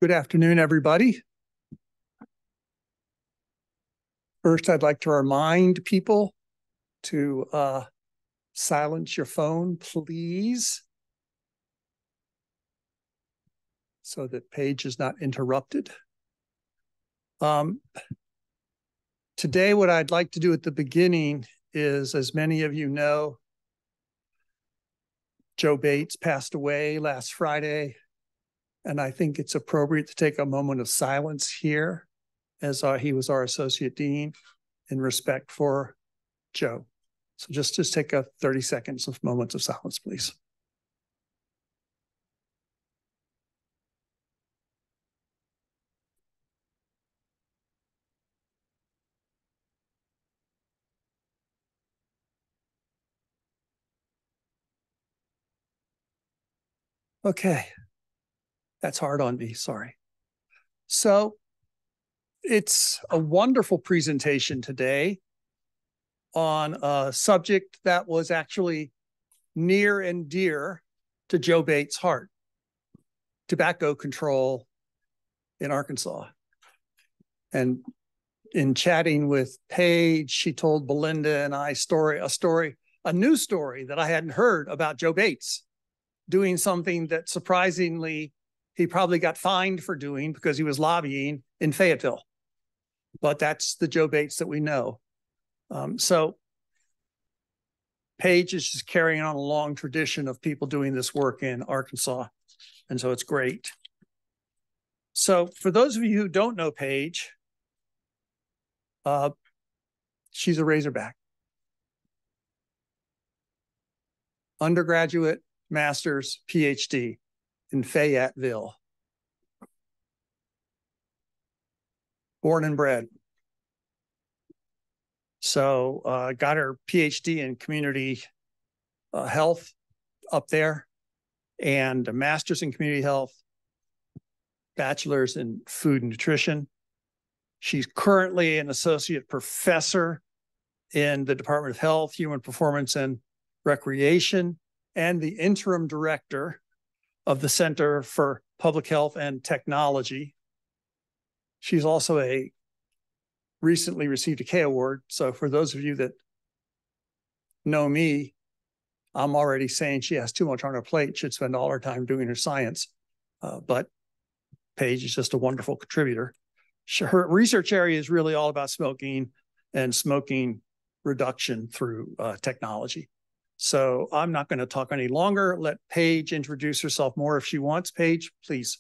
Good afternoon, everybody. First, I'd like to remind people to silence your phone, please, so that Paige is not interrupted. Today, what I'd like to do at the beginning is, as many of you know, Joe Bates passed away last Friday, and I think it's appropriate to take a moment of silence here, as he was our associate dean, in respect for Joe. So just take a 30 seconds of moments of silence, please. Okay, that's hard on me, sorry. So it's a wonderful presentation today on a subject that was actually near and dear to Joe Bates' heart: tobacco control in Arkansas. And in chatting with Paige, she told Belinda and I a news story that I hadn't heard about Joe Bates doing something that surprisingly he probably got fined for doing because he was lobbying in Fayetteville. But that's the Joe Bates that we know. So Paige is just carrying on a long tradition of people doing this work in Arkansas. And so it's great. So for those of you who don't know Paige, she's a Razorback. Undergraduate, master's, Ph.D. in Fayetteville. Born and bred. So got her Ph.D. in community health up there, and a master's in community health, bachelor's in food and nutrition. She's currently an associate professor in the Department of Health, Human Performance and Recreation, and the interim director of the Center for Public Health and Technology. She's also recently received a K Award. So for those of you that know me, I'm already saying she has too much on her plate, should spend all her time doing her science. But Paige is just a wonderful contributor. Her research area is really all about smoking and smoking reduction through technology. So I'm not going to talk any longer. Let Paige introduce herself more if she wants. Paige, please.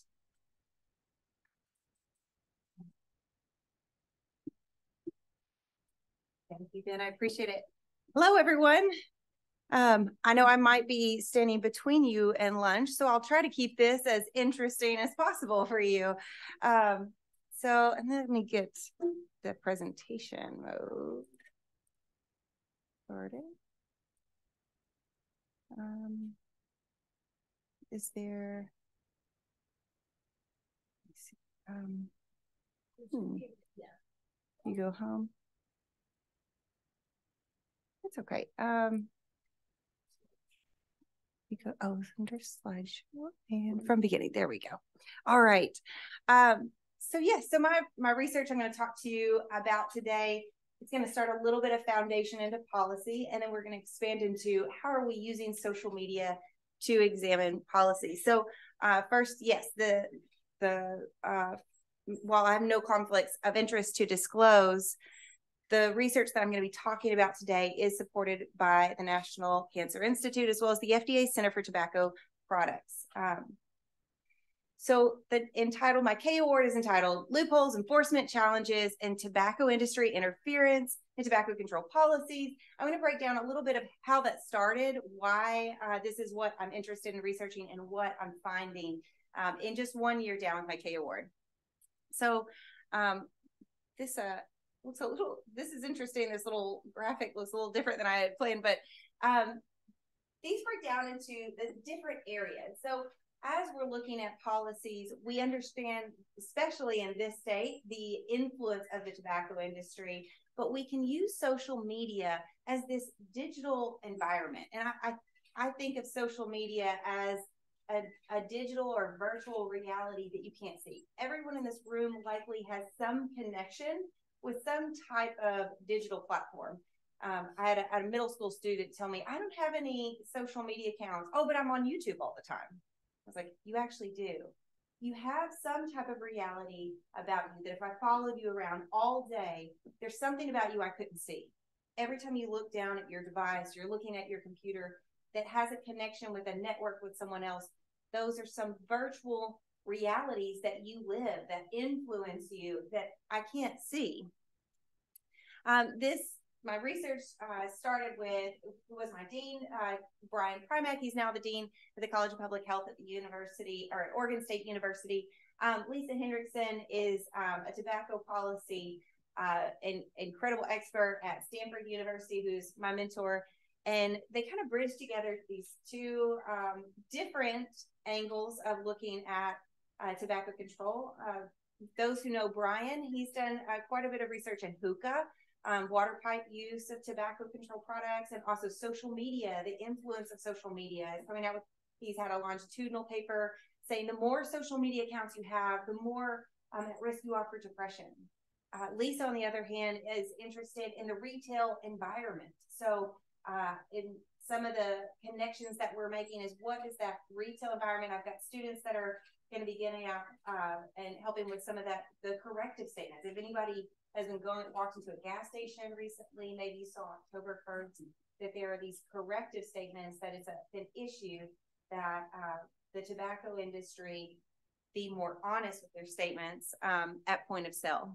Thank you, Ben. I appreciate it. Hello, everyone. I know I might be standing between you and lunch, so I'll try to keep this as interesting as possible for you. And let me get the presentation mode started. Is there? You go home. It's okay. You go under slideshow and from beginning. There we go. All right. So my research I'm going to talk to you about today, it's going to start a little bit of foundation into policy, and then we're going to expand into how are we using social media to examine policy. So first, yes, while I have no conflicts of interest to disclose, the research that I'm going to be talking about today is supported by the National Cancer Institute as well as the FDA Center for Tobacco Products. So my K Award is entitled Loopholes, Enforcement Challenges, and Tobacco Industry Interference in Tobacco Control Policies. I'm going to break down a little bit of how that started, why this is what I'm interested in researching, and what I'm finding in just 1 year down with my K Award. So this is interesting. This little graphic looks a little different than I had planned, but these break down into the different areas. So as we're looking at policies, we understand, especially in this state, the influence of the tobacco industry, but we can use social media as this digital environment. And I think of social media as a digital or virtual reality that you can't see. Everyone in this room likely has some connection with some type of digital platform. I had a middle school student tell me, I don't have any social media accounts. Oh, but I'm on YouTube all the time. I was like, you actually do. You have some type of reality about you that if I followed you around all day, there's something about you I couldn't see. Every time you look down at your device, you're looking at your computer that has a connection with a network with someone else. Those are some virtual realities that you live, that influence you, that I can't see. My research started with, who was my dean, Brian Primack. He's now the dean of the College of Public Health at the university, or at Oregon State University. Lisa Hendrickson is a tobacco policy an incredible expert at Stanford University, who's my mentor. And they kind of bridge together these two different angles of looking at tobacco control. Those who know Brian, he's done quite a bit of research in hookah, water pipe use of tobacco control products, and also social media, the influence of social media. He's had a longitudinal paper saying the more social media accounts you have, the more at risk you are for depression. Lisa, on the other hand, is interested in the retail environment. So in some of the connections that we're making is, what is that retail environment? I've got students that are going to be getting out and helping with some of that, the corrective statements. If anybody has been walked into a gas station recently, maybe you saw October 1st, that there are these corrective statements, that it's an issue that the tobacco industry be more honest with their statements at point of sale.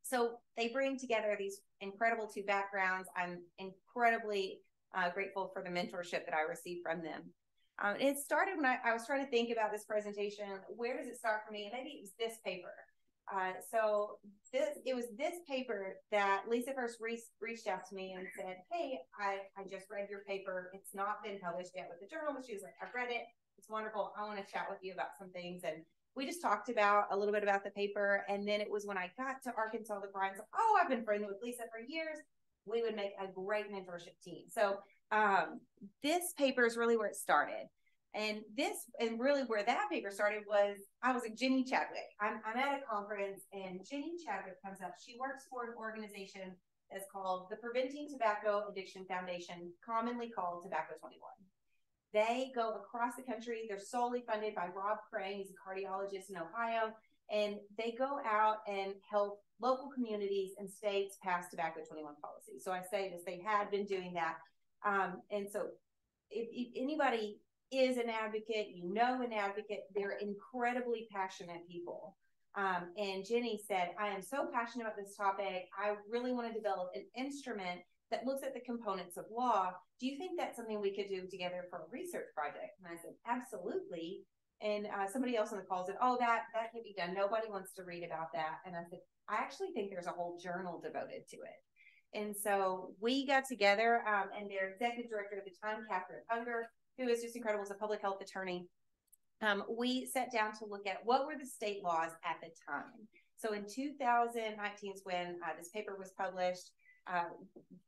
So they bring together these incredible two backgrounds. I'm incredibly grateful for the mentorship that I received from them. It started when I was trying to think about this presentation. Where does it start for me? And maybe it was this paper. It was this paper that Lisa first reached out to me and said, hey, I just read your paper. It's not been published yet with the journal, but she was like, I've read it. It's wonderful. I want to chat with you about some things. And we just talked about a little bit about the paper. And then it was when I got to Arkansas that Brian said, oh, I've been friendly with Lisa for years. We would make a great mentorship team. So this paper is really where it started. And really where that paper started was, I was at Jenny Chadwick. I'm at a conference, and Jenny Chadwick comes up. She works for an organization that's called the Preventing Tobacco Addiction Foundation, commonly called Tobacco 21. They go across the country. They're solely funded by Rob Crane. He's a cardiologist in Ohio. And they go out and help local communities and states pass Tobacco 21 policy. So I say this, they had been doing that. And so if anybody is an advocate, you know an advocate, they're incredibly passionate people. And Jenny said, I am so passionate about this topic. I really want to develop an instrument that looks at the components of law. Do you think that's something we could do together for a research project? And I said, absolutely. And somebody else on the call said, oh, that can be done. Nobody wants to read about that. And I said, I actually think there's a whole journal devoted to it. And so we got together, and their executive director at the time, Catherine Unger, who is just incredible, as a public health attorney. We sat down to look at what were the state laws at the time. So in 2019 is when this paper was published.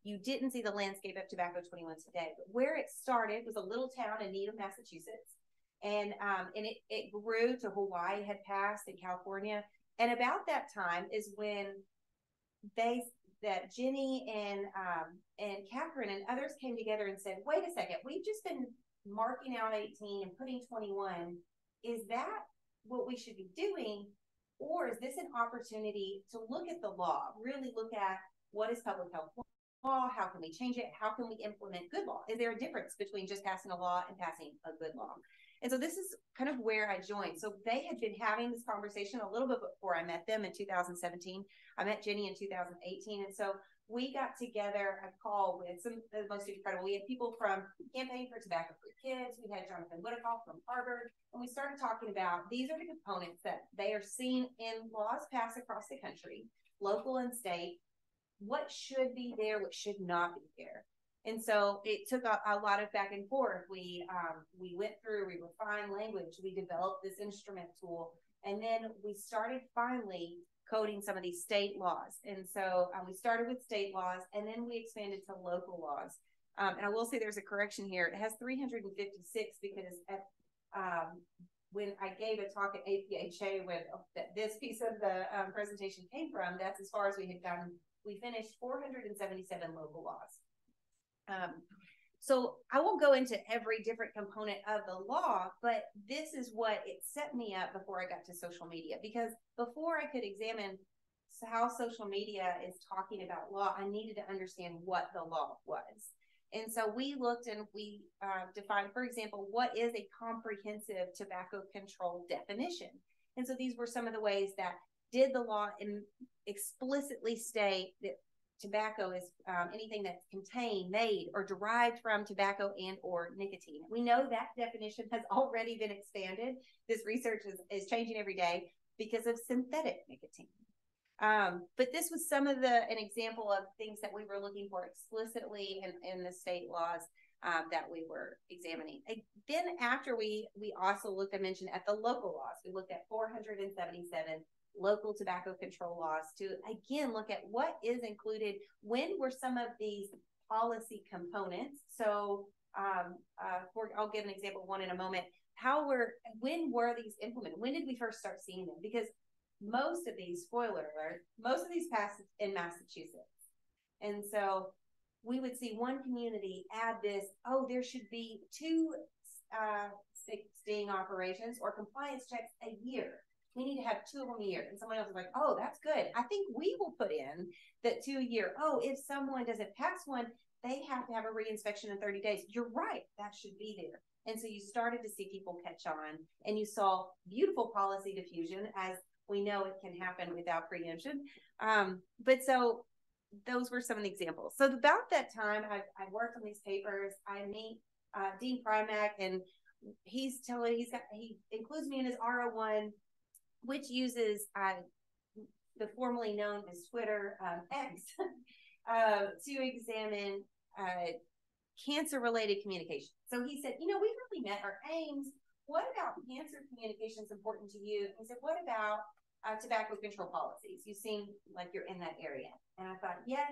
You didn't see the landscape of Tobacco 21 today, but where it started was a little town in Needham, Massachusetts. And it grew to Hawaii had passed, and California. And about that time is when Jenny and Catherine and others came together and said, wait a second, we've just been marking out 18 and putting 21. Is that what we should be doing? Or is this an opportunity to look at the law, really look at what is public health law? How can we change it? How can we implement good law? Is there a difference between just passing a law and passing a good law? And so this is kind of where I joined. So they had been having this conversation a little bit before I met them in 2017. I met Jenny in 2018. And so we got together a call with some of the most incredible. We had people from Campaign for Tobacco-Free Kids. We had Jonathan Whittakoff from Harvard. And we started talking about, these are the components that they are seeing in laws passed across the country, local and state. What should be there, what should not be there. And so it took a lot of back and forth. We went through, we refined language, we developed this instrument tool, and then we started finally coding some of these state laws. And so we started with state laws, and then we expanded to local laws. And I will say there's a correction here. It has 356 because when I gave a talk at APHA when this piece of the presentation came from, that's as far as we had gotten. We finished 477 local laws. So I won't go into every different component of the law, but this is what it set me up before I got to social media, because before I could examine how social media is talking about law, I needed to understand what the law was. And so we looked and we defined, for example, what is a comprehensive tobacco control definition? And so these were some of the ways that did the law explicitly state that tobacco is anything that's contained, made, or derived from tobacco and or nicotine. We know that definition has already been expanded. This research is changing every day because of synthetic nicotine. But this was some of an example of things that we were looking for explicitly in the state laws that we were examining. Then after we also looked, I mentioned, at the local laws. We looked at 477 local tobacco control laws to, again, look at what is included, when were some of these policy components. So I'll give an example of one in a moment. When were these implemented? When did we first start seeing them? Because most of these, spoiler alert, most of these passed in Massachusetts. And so we would see one community add this, oh, there should be 2 sting operations or compliance checks a year. We need to have 2 of them a year. And someone else is like, oh, that's good. I think we will put in that 2 a year. Oh, if someone doesn't pass one, they have to have a reinspection in 30 days. You're right. That should be there. And so you started to see people catch on, and you saw beautiful policy diffusion, as we know it can happen without preemption. But so those were some of the examples. So about that time, I worked on these papers. I meet Dean Primack, and he includes me in his R01, which uses the formerly known as Twitter, X, to examine cancer-related communication. So he said, we've really met our aims. What about cancer communication is important to you? He said, what about tobacco control policies? You seem like you're in that area. And I thought, yes,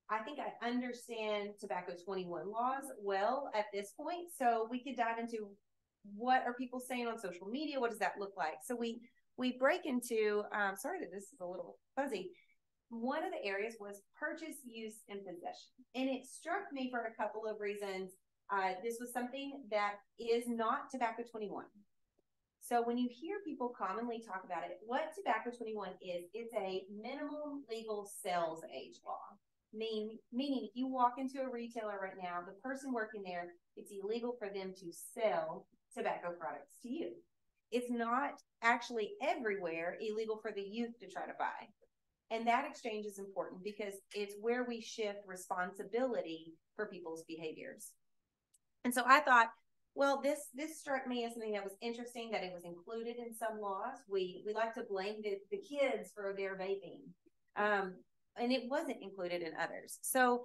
I think I understand tobacco 21 laws well at this point. So we could dive into what are people saying on social media? What does that look like? So we break into, sorry that this is a little fuzzy. One of the areas was purchase, use, and possession. And it struck me for a couple of reasons. This was something that is not tobacco 21. So when you hear people commonly talk about it, what tobacco 21 is, it's a minimum legal sales age law. Meaning if you walk into a retailer right now, the person working there, it's illegal for them to sell tobacco products to you. It's not actually everywhere illegal for the youth to try to buy. And that exchange is important because it's where we shift responsibility for people's behaviors. And so I thought, well, this struck me as something that was interesting, that it was included in some laws. We like to blame the kids for their vaping. And it wasn't included in others. So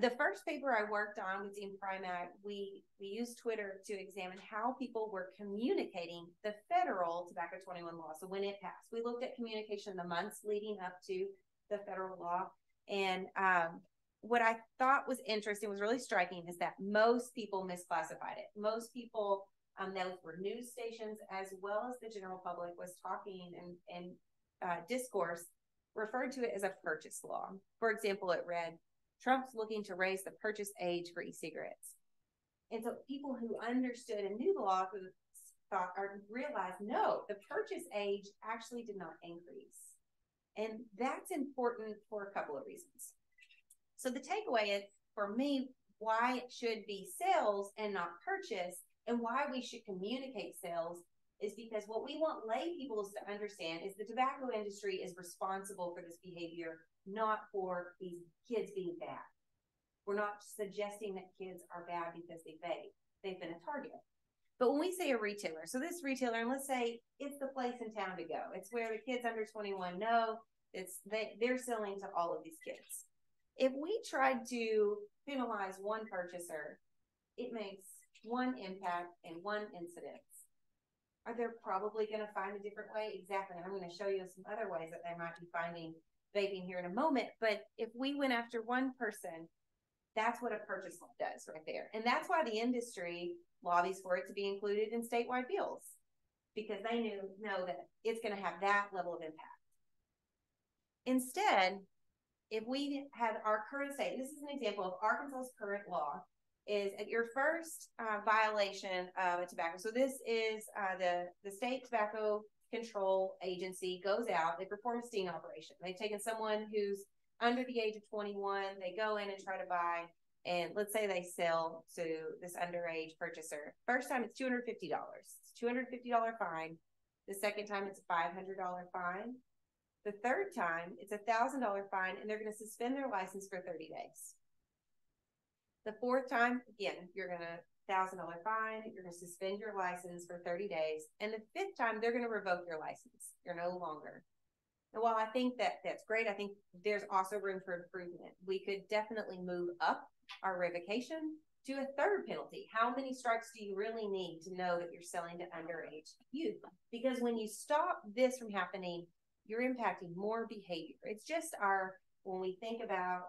the first paper I worked on with Dean Primack, we used Twitter to examine how people were communicating the federal tobacco 21 law. So when it passed, we looked at communication the months leading up to the federal law. And what I thought was interesting, was really striking, is that most people misclassified it. Most people, those were news stations as well as the general public, was talking and discourse referred to it as a purchase law. For example, it read, Trump's looking to raise the purchase age for e-cigarettes. And so people who understood and knew the law, who thought or realized, no, the purchase age actually did not increase. And that's important for a couple of reasons. So the takeaway is, for me, why it should be sales and not purchase, and why we should communicate sales, is because what we want lay people to understand is the tobacco industry is responsible for this behavior, not for these kids being bad. We're not suggesting that kids are bad because they vape. They've been a target. But when we say a retailer, so this retailer, and let's say it's the place in town to go. It's where the kids under 21 know they're selling to all of these kids. If we tried to penalize one purchaser, it makes one impact and one incidence. Are they probably going to find a different way? Exactly. And I'm going to show you some other ways that they might be finding vaping here in a moment. But if we went after one person, that's what a purchase law does right there. And that's why the industry lobbies for it to be included in statewide bills because they know that it's going to have that level of impact. Instead, if we had our current state, this is an example of Arkansas's current law, is at your first violation of a tobacco. So this is the state tobacco control agency goes out, they perform a sting operation. They've taken someone who's under the age of 21, they go in and try to buy, and let's say they sell to this underage purchaser. First time it's $250. It's $250 fine. The second time it's a $500 fine. The third time it's a $1,000 fine, and they're going to suspend their license for 30 days. The fourth time, again, you're going to $1,000 fine. You're going to suspend your license for 30 days. And the fifth time, they're going to revoke your license. You're no longer. And while I think that that's great, I think there's also room for improvement. We could definitely move up our revocation to a third penalty. How many strikes do you really need to know that you're selling to underage youth? Because when you stop this from happening, you're impacting more behavior. It's just when we think about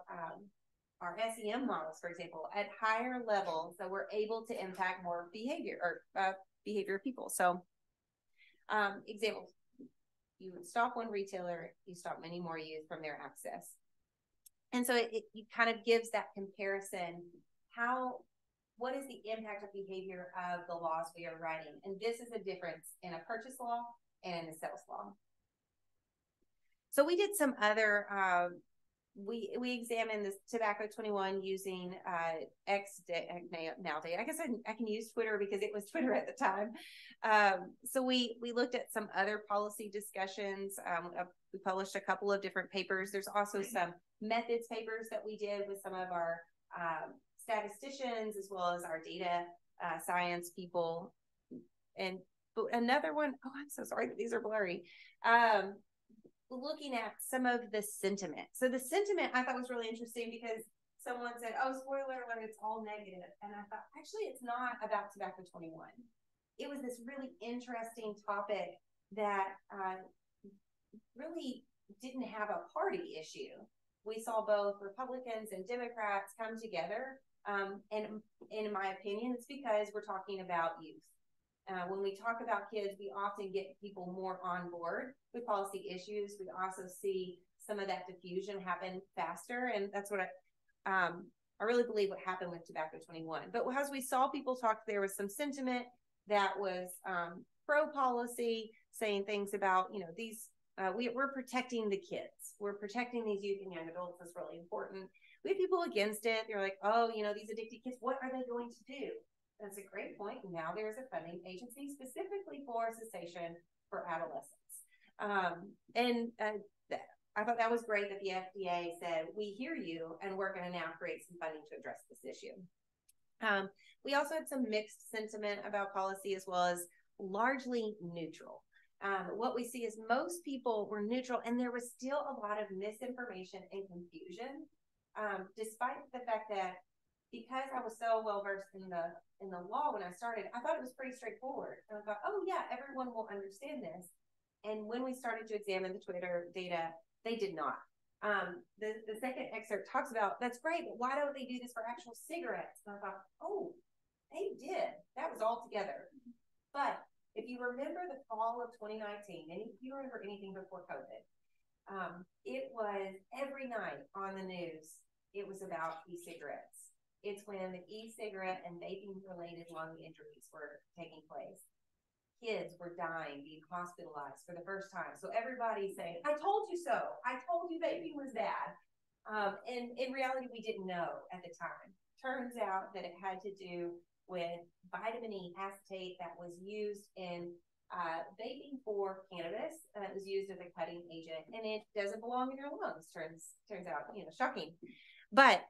our SEM models, for example, at higher levels, that we're able to impact more behavior or behavior of people. So examples, you would stop one retailer, you stop many more youth from their access. And so it kind of gives that comparison. What is the impact of behavior of the laws we are writing? And this is a difference in a purchase law and in a sales law. So we did some other, we examined this Tobacco 21 using now data. I guess I can use Twitter because it was Twitter at the time. So we looked at some other policy discussions. We published a couple of different papers. There's also some methods papers that we did with some of our statisticians as well as our data science people. And another one, oh, I'm so sorry that these are blurry. Looking at some of the sentiment. So the sentiment I thought was really interesting because someone said, oh, spoiler alert, it's all negative. And I thought, actually, it's not about Tobacco 21. It was this really interesting topic that really didn't have a party issue. We saw both Republicans and Democrats come together. And in my opinion, it's because we're talking about youth. When we talk about kids, we often get people more on board with policy issues. We also see some of that diffusion happen faster. And that's what I really believe what happened with Tobacco 21. But as we saw people talk, there was some sentiment that was pro-policy, saying things about, these, we're protecting the kids. We're protecting these youth and young adults. That's really important. We have people against it. They're like, oh, these addicted kids, what are they going to do? That's a great point. Now there's a funding agency specifically for cessation for adolescents. I thought that was great that the FDA said, we hear you, and we're going to now create some funding to address this issue. We also had some mixed sentiment about policy as well as largely neutral. What we see is most people were neutral, and there was still a lot of misinformation and confusion, despite the fact that because I was so well versed in the law when I started, I thought it was pretty straightforward. And I thought, oh yeah, everyone will understand this. And when we started to examine the Twitter data, they did not. The second excerpt talks about, that's great, but why don't they do this for actual cigarettes? And I thought, oh, they did. That was all together. But if you remember the fall of 2019, and if you remember anything before COVID, it was every night on the news, it was about e-cigarettes. It's when the e-cigarette and vaping-related lung injuries were taking place. Kids were dying, being hospitalized for the first time. So everybody's saying, I told you so. I told you vaping was bad. And in reality, we didn't know at the time. Turns out that it had to do with vitamin E acetate that was used in vaping for cannabis. It was used as a cutting agent, and it doesn't belong in your lungs. Turns out, shocking. But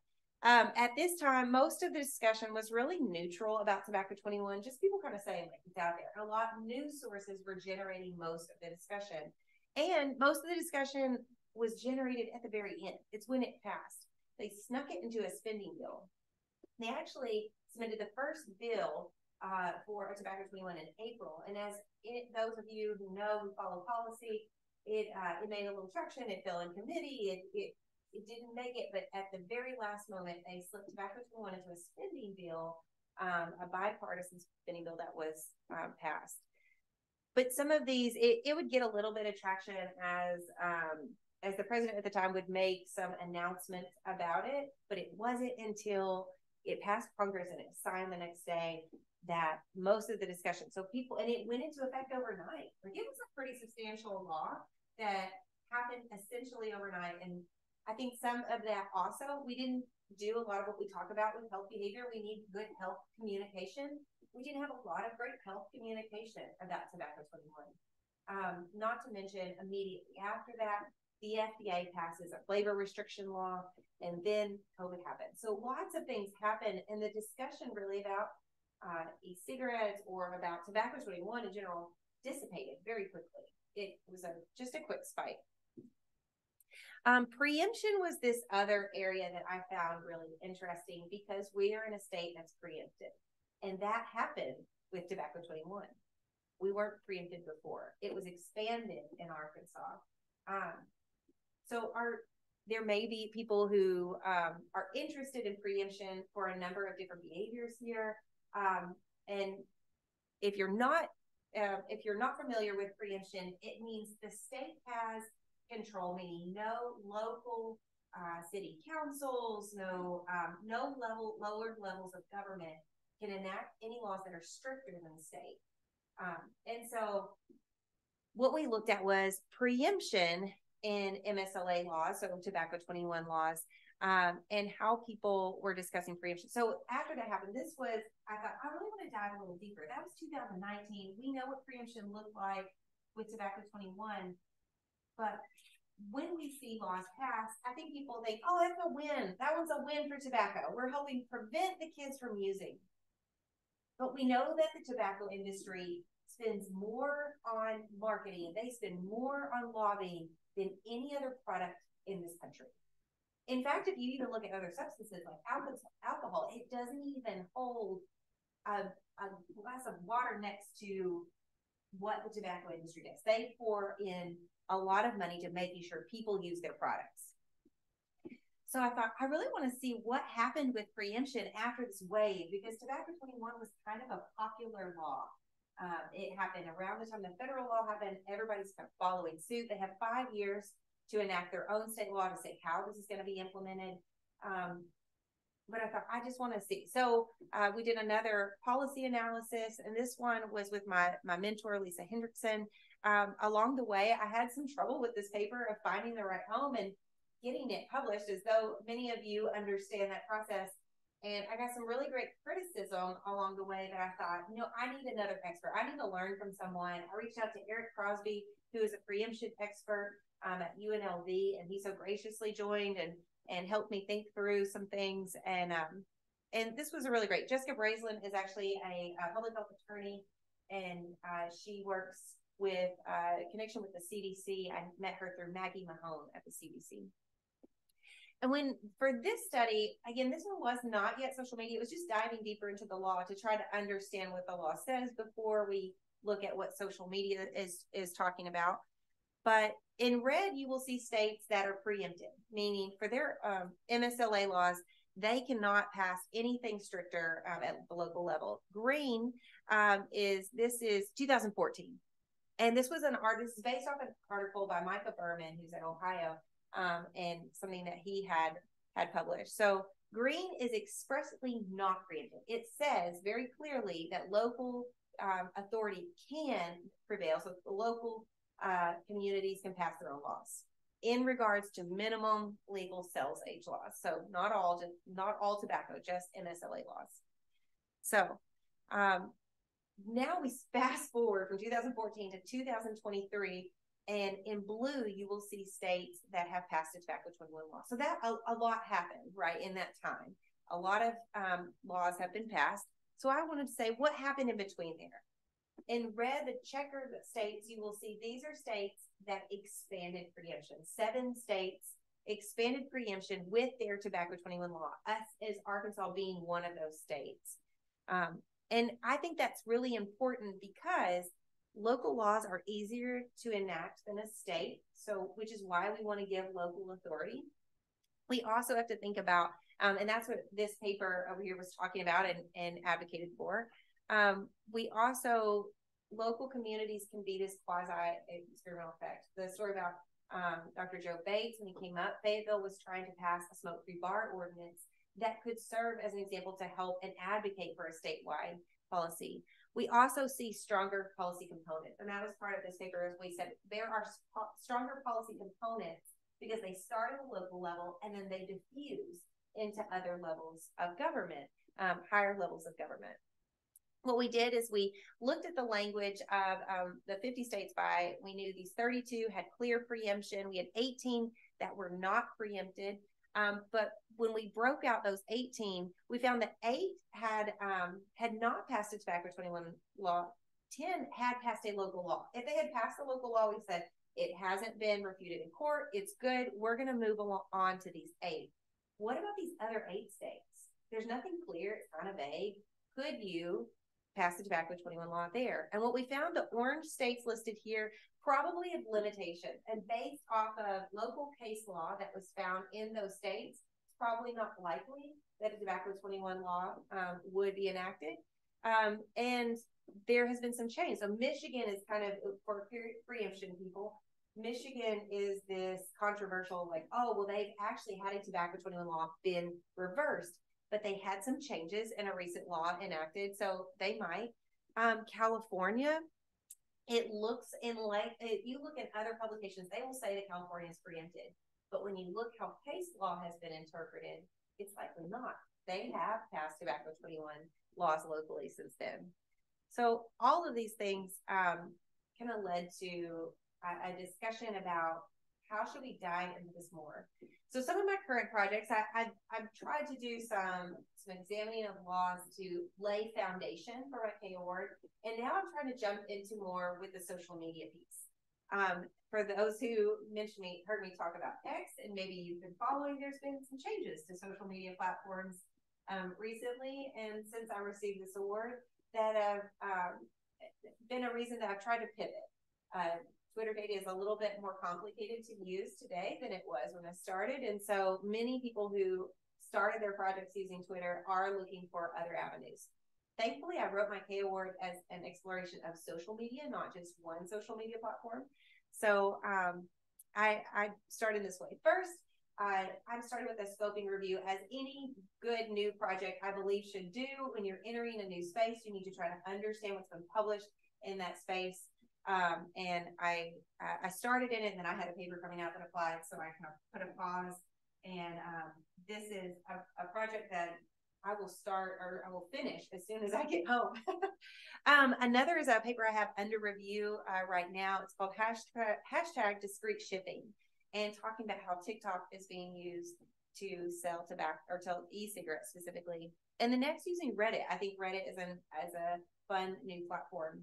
at this time, most of the discussion was really neutral about Tobacco 21, just people kind of saying like it's out there. And a lot of news sources were generating most of the discussion. And most of the discussion was generated at the very end. It's when it passed. They snuck it into a spending bill. They actually submitted the first bill for Tobacco 21 in April. And those of you who know, who follow policy, it made a little traction. It fell in committee. It didn't make it, but at the very last moment, they slipped Tobacco 21 into a spending bill a bipartisan spending bill that was passed. But some of these, it would get a little bit of traction as the president at the time would make some announcements about it, but it wasn't until it passed Congress and it signed the next day that most of the discussion, so people, and it went into effect overnight. Like, it was a pretty substantial law that happened essentially overnight. And I think some of that also, we didn't do a lot of what we talk about with health behavior. We need good health communication. We didn't have a lot of great health communication about tobacco 21. Not to mention, immediately after that, the FDA passes a flavor restriction law, and then COVID happened. So lots of things happen, and the discussion really about e-cigarettes or about tobacco 21 in general dissipated very quickly. It was just a quick spike. Preemption was this other area that I found really interesting because we are in a state that's preempted, and that happened with tobacco 21. We weren't preempted before. It was expanded in Arkansas. So there may be people who are interested in preemption for a number of different behaviors here. And if you're not familiar with preemption, it means the state has control, meaning no local city councils, no lower levels of government can enact any laws that are stricter than the state. And so what we looked at was preemption in MSLA laws, so tobacco 21 laws, and how people were discussing preemption. So after that happened, I thought, I really want to dive a little deeper. That was 2019. We know what preemption looked like with tobacco 21, but when we see laws passed, I think people think, oh, that's a win. That one's a win for tobacco. We're helping prevent the kids from using. But we know that the tobacco industry spends more on marketing. They spend more on lobbying than any other product in this country. In fact, if you even look at other substances like alcohol, it doesn't even hold a glass of water next to what the tobacco industry does. They pour in a lot of money to making sure people use their products. So I thought, I really want to see what happened with preemption after this wave, because tobacco 21 was kind of a popular law. It happened around the time the federal law happened. Everybody's kind of following suit. They have 5 years to enact their own state law to say how this is going to be implemented. But I thought, I just want to see. So we did another policy analysis, and this one was with my mentor, Lisa Hendrickson. Along the way, I had some trouble with this paper of finding the right home and getting it published, as though many of you understand that process. And I got some really great criticism along the way that I thought, I need another expert. I need to learn from someone. I reached out to Eric Crosby, who is a preemption expert at UNLV, and he so graciously joined and helped me think through some things. And this was a really great. Jessica Brazelin is actually a public health attorney, and she works with connection with the CDC. I met her through Maggie Mahone at the CDC. And for this study, again, this one was not yet social media. It was just diving deeper into the law to try to understand what the law says before we look at what social media is talking about. But in red, you will see states that are preempted, meaning for their MSLA laws, they cannot pass anything stricter at the local level. Green is 2014. And this was this is based off an article by Micah Berman, who's at Ohio, and something that he had published. So green is expressly not preempted. It says very clearly that local authority can prevail. So the local communities can pass their own laws in regards to minimum legal sales age laws. So not all tobacco, just MSLA laws. So now we fast forward from 2014 to 2023, and in blue you will see states that have passed a tobacco 21 law. So that a lot happened right in that time. A lot of laws have been passed. So I wanted to say what happened in between there. In red, the checkered states, you will see these are states that expanded preemption. 7 states expanded preemption with their tobacco 21 law, us as Arkansas being one of those states. And I think that's really important because local laws are easier to enact than a state, which is why we want to give local authority. We also have to think about, and that's what this paper over here was talking about and advocated for. We also, local communities can be this quasi-experimental effect. The story about Dr. Joe Bates, when he came up, Fayetteville was trying to pass a smoke-free bar ordinance that could serve as an example to help and advocate for a statewide policy. We also see stronger policy components, and that was part of this paper. As we said, there are stronger policy components because they start at the local level and then they diffuse into other levels of government, higher levels of government. What we did is we looked at the language of the 50 states we knew these 32 had clear preemption. We had 18 that were not preempted. But when we broke out those 18, we found that 8 had not passed a Tobacco 21 law. 10 had passed a local law. If they had passed a local law, we said it hasn't been refuted in court. It's good. We're going to move on to these 8. What about these other 8 states? There's nothing clear. It's kind of vague. Could you pass the Tobacco 21 law there? And what we found, the orange states listed here probably have limitations, and based off of local case law that was found in those states, it's probably not likely that a Tobacco 21 law would be enacted. And there has been some change. So Michigan is kind of, for preemption people, Michigan is this controversial, like, oh, well, they've actually had a Tobacco 21 law been reversed, but they had some changes in a recent law enacted, so they might. California, it looks in like, if you look at other publications, they will say that California is preempted. But when you look how case law has been interpreted, it's likely not. They have passed Tobacco 21 laws locally since then. So all of these things kind of led to a discussion about how should we dive into this more. So some of my current projects, I've tried to do some examining of laws to lay foundation for my K award, and now I'm trying to jump into more with the social media piece. For those who heard me talk about X, and maybe you've been following, there's been some changes to social media platforms recently, and since I received this award, that have been a reason that I've tried to pivot. Twitter data is a little bit more complicated to use today than it was when I started. And so many people who started their projects using Twitter are looking for other avenues. Thankfully, I wrote my K award as an exploration of social media, not just one social media platform. So I started this way. First, I'm starting with a scoping review. As any good new project, I believe, should do when you're entering a new space. You need to try to understand what's been published in that space. And I started in it, and then I had a paper coming out that applied, so I kind of put a pause. And this is a project that I will start, or I will finish as soon as I get home. Another is a paper I have under review right now. It's called hashtag discreet shipping, and talking about how TikTok is being used to sell tobacco, or sell e-cigarettes specifically. And the next, using Reddit. I think Reddit is a fun new platform.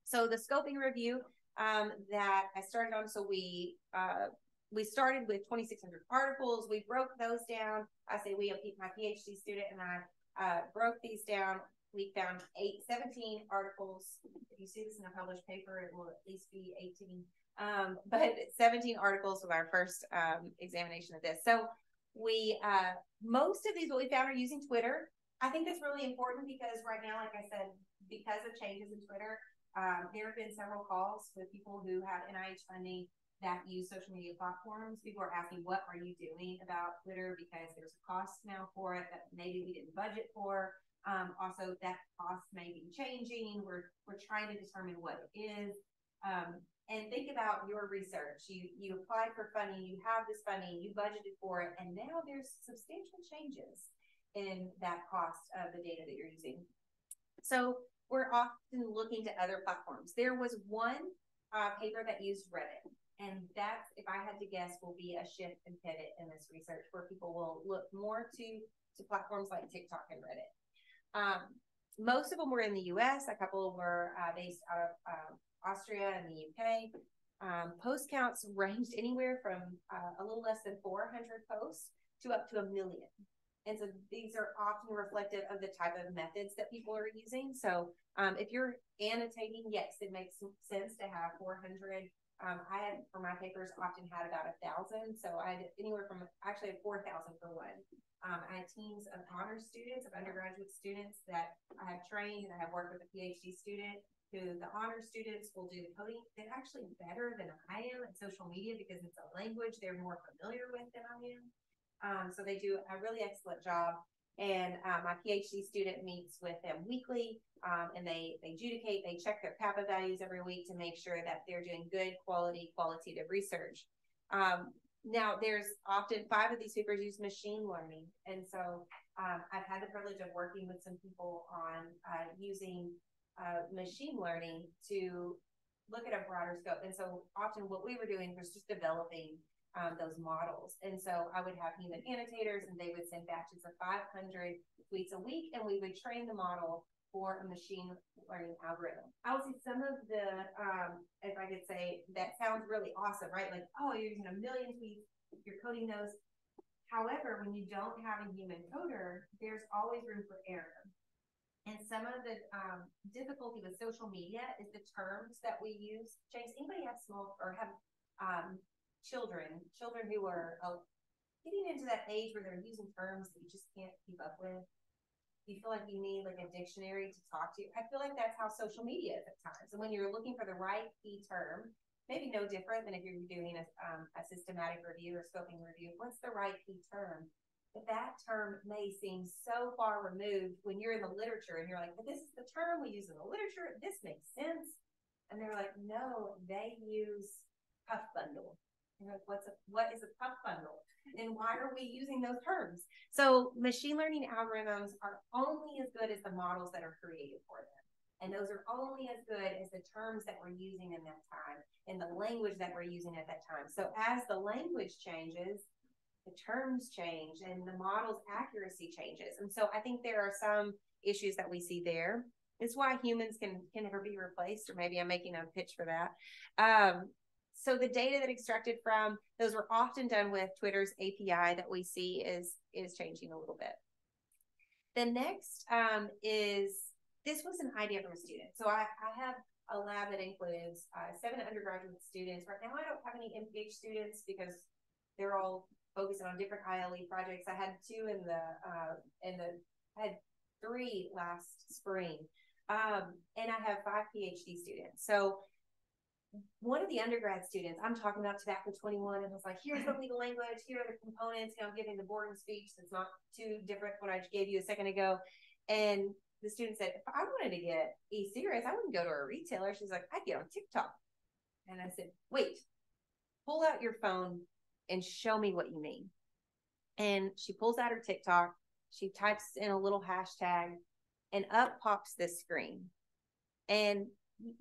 So the scoping review that I started on, so we started with 2,600 articles. We broke those down. I say we, my PhD student and I broke these down. We found 17 articles. If you see this in a published paper, it will at least be 18. But 17 articles was our first examination of this. So we, most of these, what we found, are using Twitter. I think that's really important because right now, like I said, because of changes in Twitter, there have been several calls with people who have NIH funding that use social media platforms. People are asking, what are you doing about Twitter? Because there's a cost now for it that maybe we didn't budget for. Also, that cost may be changing. We're trying to determine what it is. And think about your research. You applied for funding, you have this funding, you budgeted for it, and now there's substantial changes in that cost of the data that you're using. So we're often looking to other platforms. There was one paper that used Reddit, and that, if I had to guess, will be a shift and pivot in this research, where people will look more to platforms like TikTok and Reddit. Most of them were in the US. A couple were based out of Austria and the UK. Post counts ranged anywhere from a little less than 400 posts to up to 1 million. And so these are often reflective of the type of methods that people are using. So if you're annotating, yes, it makes sense to have 400. I had, for my papers, often had about 1,000. So I had anywhere from, actually had 4,000 for one. I had teams of honor students, of undergraduate students that I have trained, and I have worked with a PhD student who the honor students will do the coding. They're actually better than I am at social media because it's a language they're more familiar with than I am. So they do a really excellent job. And my PhD student meets with them weekly, and they adjudicate, they check their CAPA values every week to make sure that they're doing good qualitative research. Now, there's often 5 of these papers use machine learning. And so I've had the privilege of working with some people on using machine learning to look at a broader scope. And so often what we were doing was just developing those models. And so I would have human annotators, and they would send batches of 500 tweets a week, and we would train the model for a machine learning algorithm. I would say some of the, if I could say, that sounds really awesome, right? Like, oh, you're using 1 million tweets, you're coding those. However, when you don't have a human coder, there's always room for error. And some of the difficulty with social media is the terms that we use. James, anybody have small or have children who are getting into that age where they're using terms that you just can't keep up with? You feel like you need like a dictionary to talk to? I feel like that's how social media is at times. And when you're looking for the right key term, maybe no different than if you're doing a systematic review or scoping review, what's the right key term? But that term may seem so far removed when you're in the literature and you're like, but this is the term we use in the literature. This makes sense. And they're like, no, they use puff bundle. You're like, what is a puff bundle? And why are we using those terms? So machine learning algorithms are only as good as the models that are created for them. And those are only as good as the terms that we're using in that time and the language that we're using at that time. So as the language changes, the terms change and the model's accuracy changes. And so I think there are some issues that we see there. It's why humans can never be replaced, or maybe I'm making a pitch for that. So the data that extracted from those were often done with Twitter's API that we see is changing a little bit. The next is, this was an idea from a student. So I have a lab that includes 7 undergraduate students. Right now I don't have any MPH students because they're all focusing on different ILE projects. I had 2 I had 3 last spring. And I have 5 PhD students. So one of the undergrad students, I'm talking about Tobacco 21, and was like, here's the legal language, here are the components, I'm giving the boring speech that's not too different from what I gave you a second ago. And the student said, if I wanted to get e-cigarettes, I wouldn't go to a retailer. She's like, I'd get on TikTok. And I said, wait, pull out your phone and show me what you mean. And she pulls out her TikTok, she types in a little hashtag, and up pops this screen. And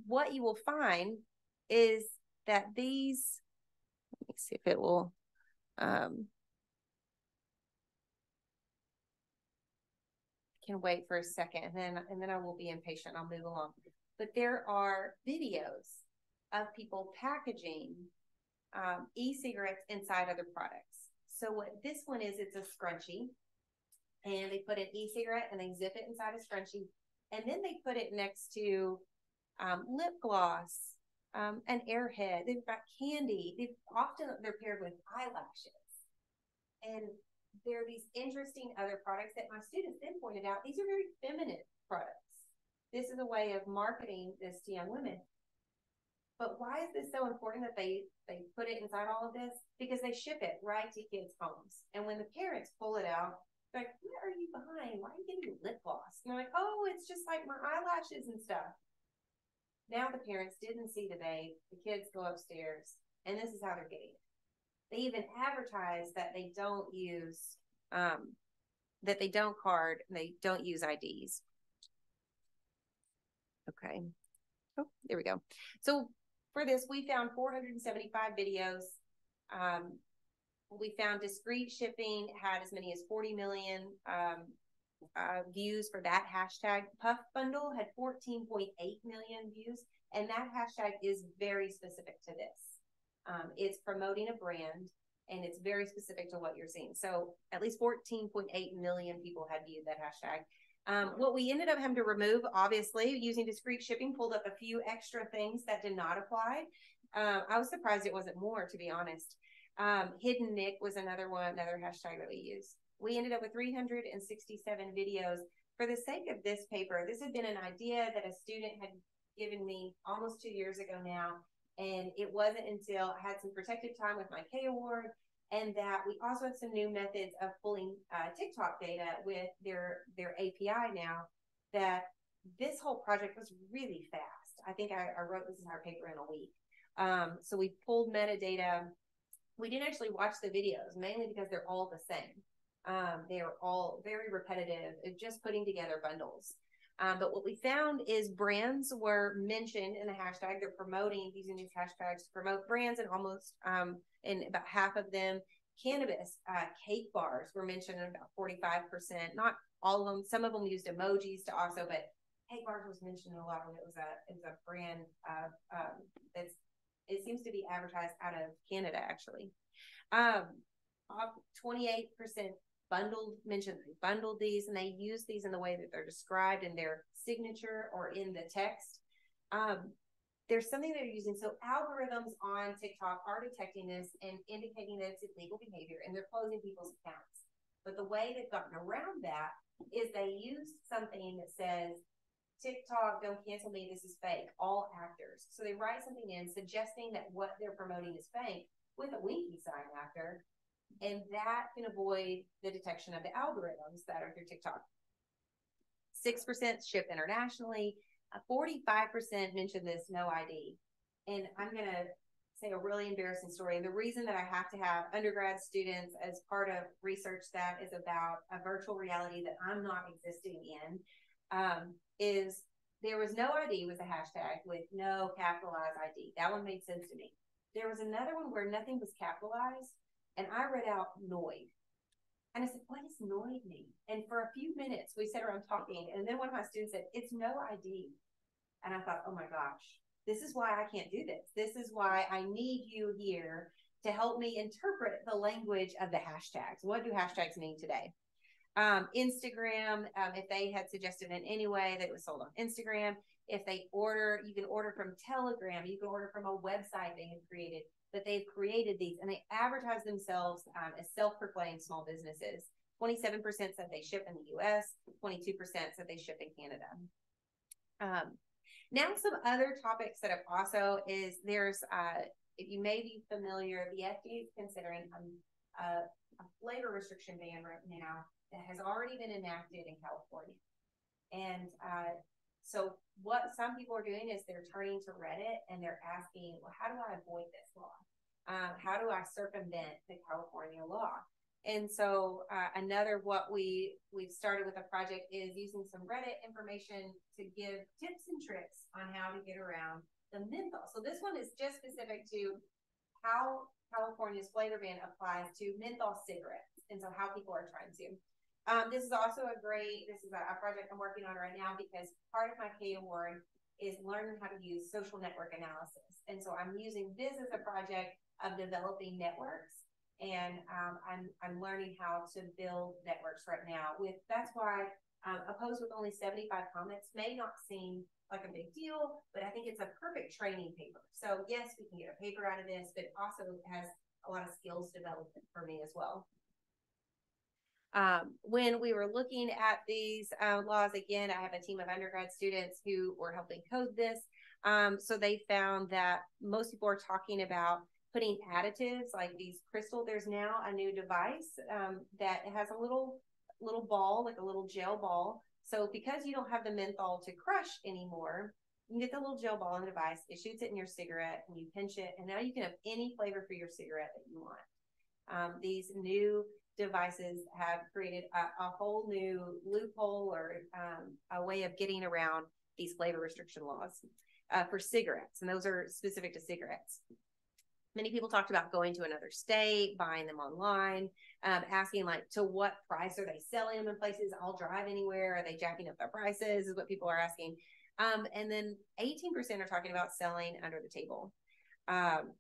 what you will find is that these, let me see if it will, can wait for a second, and then I will be impatient. I'll move along. But there are videos of people packaging e-cigarettes inside other products. So what this one is, it's a scrunchie, and they put an e-cigarette and they zip it inside a scrunchie, and then they put it next to lip gloss, an airhead. They've got candy. They're paired with eyelashes, and there are these interesting other products that my students then pointed out. These are very feminine products. This is a way of marketing this to young women. But why is this so important that they put it inside all of this? Because they ship it right to kids' homes, and when the parents pull it out, they're like, what are you behind? Why are you getting lip gloss? And they're like, oh, it's just like my eyelashes and stuff. Now the parents didn't see the babe. The kids go upstairs, and this is how they're getting it. They even advertise that they don't use, that they don't card, and they don't use IDs. Okay. Oh, there we go. So for this, we found 475 videos. We found discrete shipping had as many as 40 million views for that hashtag. Puff Bundle had 14.8 million views, and that hashtag is very specific to this. It's promoting a brand, and it's very specific to what you're seeing. So at least 14.8 million people had viewed that hashtag. What we ended up having to remove, obviously, using discrete shipping, pulled up a few extra things that did not apply. I was surprised it wasn't more, to be honest. Hidden Nick was another hashtag that we used. We ended up with 367 videos. For the sake of this paper, this had been an idea that a student had given me almost 2 years ago now. And it wasn't until I had some protected time with my K award, and that we also have some new methods of pulling TikTok data with their API now, that this whole project was really fast. I think I wrote this entire paper in a week. So we pulled metadata. We didn't actually watch the videos, mainly because they're all the same. They're all very repetitive, just putting together bundles. But what we found is brands were mentioned in the hashtag. They're promoting, using these hashtags to promote brands, and almost in about half of them. Cannabis, cake bars were mentioned in about 45%. Not all of them. Some of them used emojis to also, but cake bars was mentioned in a lot of them. It was a brand it seems to be advertised out of Canada, actually. 28% bundled these, and they use these in the way that they're described in their signature or in the text. There's something they're using. So algorithms on TikTok are detecting this and indicating that it's illegal behavior, and they're closing people's accounts. But the way they've gotten around that is they use something that says, TikTok, don't cancel me, this is fake, all actors. So they write something in suggesting that what they're promoting is fake with a winky sign after, and that can avoid the detection of the algorithms that are through TikTok. 6% ship internationally. 45% mentioned this no ID. And I'm going to say a really embarrassing story. And the reason that I have to have undergrad students as part of research that is about a virtual reality that I'm not existing in, is there was no ID was a hashtag with no capitalized ID. That one made sense to me. There was another one where nothing was capitalized, and I read out Noid. And I said, what does Noid mean? And for a few minutes, we sat around talking, and then one of my students said, it's no ID. And I thought, oh my gosh, this is why I can't do this. This is why I need you here to help me interpret the language of the hashtags. What do hashtags mean today? Instagram, if they had suggested in any way that it was sold on Instagram. If they order, you can order from Telegram, you can order from a website they have created, but they've created these, and they advertise themselves as self-proclaimed small businesses. 27% said they ship in the US, 22% said they ship in Canada. Now some other topics that have also is there's, if you may be familiar, the FDA is considering a flavor restriction ban right now that has already been enacted in California. And so what some people are doing is they're turning to Reddit and they're asking, well, how do I avoid this law? How do I circumvent the California law? And so another what we've started with a project is using some Reddit information to give tips and tricks on how to get around the menthol. So this one is just specific to how California's flavor ban applies to menthol cigarettes, and so how people are trying to. This is also a project I'm working on right now, because part of my K award is learning how to use social network analysis. And so I'm using this as a project of developing networks. And I'm learning how to build networks right now. That's why a post with only 75 comments may not seem like a big deal, but I think it's a perfect training paper. So yes, we can get a paper out of this, but it also has a lot of skills development for me as well. When we were looking at these laws, again, I have a team of undergrad students who were helping code this. So they found that most people are talking about putting additives like these crystal. There's now a new device that has a little ball, like a little gel ball. So because you don't have the menthol to crush anymore, you can get the little gel ball in the device. It shoots it in your cigarette, and you pinch it, and now you can have any flavor for your cigarette that you want. These new devices have created a whole new loophole or a way of getting around these flavor restriction laws for cigarettes, and those are specific to cigarettes. Many people talked about going to another state, buying them online, asking like, to what price are they selling them in places? I'll drive anywhere. Are they jacking up their prices? Is what people are asking. And then 18% are talking about selling under the table.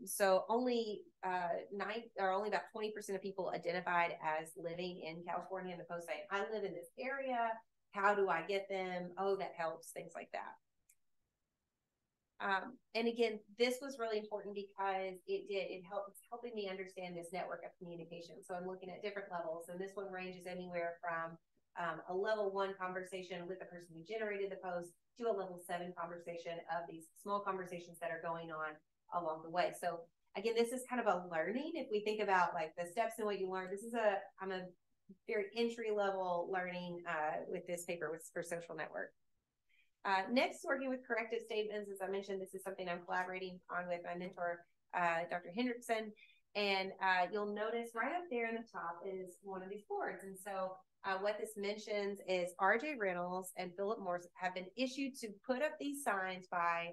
So only only about 20% of people identified as living in California in the post saying, I live in this area. How do I get them? Oh, that helps, things like that. And again, this was really important because it's helping me understand this network of communication. So I'm looking at different levels, and this one ranges anywhere from a level 1 conversation with the person who generated the post to a level 7 conversation of these small conversations that are going on along the way. So again, this is kind of a learning. If we think about like the steps and what you learn, I'm a very entry level learning with this paper for social network. Next, working with corrective statements. As I mentioned, this is something I'm collaborating on with my mentor, Dr. Hendrickson. And you'll notice right up there in the top is one of these boards. And so what this mentions is RJ Reynolds and Philip Morris have been issued to put up these signs by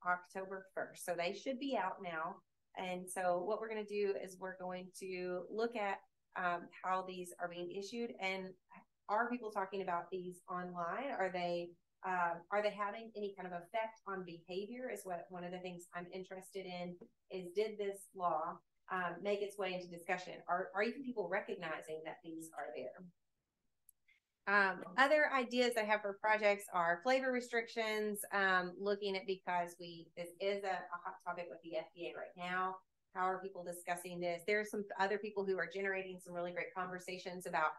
October 1st. So they should be out now. And so what we're going to do is we're going to look at how these are being issued, and are people talking about these online? Are they having any kind of effect on behavior? Is what one of the things I'm interested in is, did this law make its way into discussion? Are even people recognizing that these are there? Other ideas I have for projects are flavor restrictions, looking at, because this is a hot topic with the FDA right now. How are people discussing this? There's some other people who are generating some really great conversations about